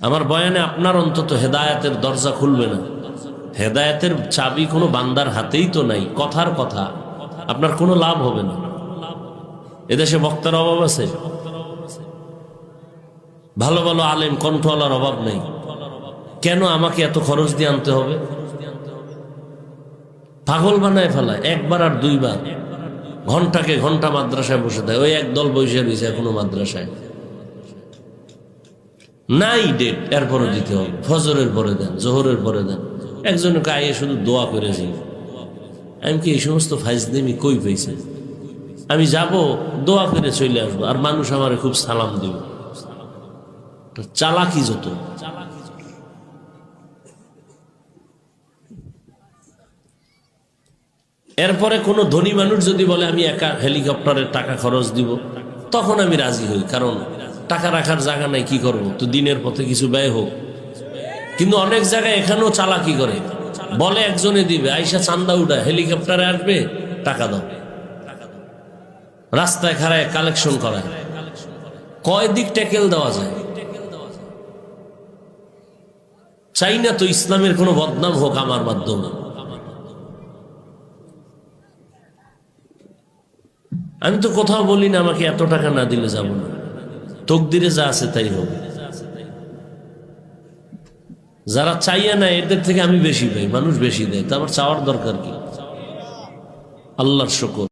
আমার বয়ানে আপনার অন্তত হেদায়েতের দরজা খুলবে না। হেদায়েতের চাবি কোনো বান্দার হাতেই তো নাই। কথার কথা, আপনার কোনো লাভ হবে না। এদেশে বক্তার অভাব আছে, ভালো ভালো আলেম কণ্ঠওয়ালার অভাব নেই। কেন আমাকে এত খরচ দিয়ে আনতে হবে? পাগল বানায় ফেলায় একবার আর দুইবার, ঘন্টাকে ঘন্টা মাদ্রাসায় বসে দেয়। ওই একদল বসে রয়েছে এখনো মাদ্রাসায়, নাই ডেট, এরপরে দিতে হবে। ফজরের পরে দেন, জোহরের পরে দেন। একজনকে আইয়ে শুধু দোয়া করে যাই। আমি কি এই সমস্ত ফাইজলামি কই পেয়েছে? আমি যাব, দোয়া করে চলে আসবো, আর মানুষ আমারে খুব সালাম দিবে। চালাকি যত। এরপরে কোনো ধনী মানুষ যদি বলে আমি একা হেলিকপ্টারের টাকা খরচ দিব, তখন আমি রাজি হই, কারণ টাকা রাখার জায়গা নাই, কি করব? তো দিনের পথে কিছু ব্যয় হোক। কিন্তু অনেক জায়গায় এখানেও চালাকি করে, বলে একজনে দিবে, আইসা চান্দা উঠায়, হেলিকপ্টারে আসবে, টাকা দাও। রাস্তায় খাড়ায় কালেকশন করায়। কয় দিক ট্যাকেল দেওয়া যায়? চাই না তো ইসলামের কোনো বদনাম হোক আমার মাধ্যমে। আমি তো কোথাও বলি না আমাকে এত টাকা না দিলে যাব না, তকদিরে যা আছে তাই হবে। যারা চাইয়া না এদের থেকে আমি বেশি পাই, মানুষ বেশি দেয়, তো আমার চাওয়ার দরকার কি? আল্লাহর শুকর।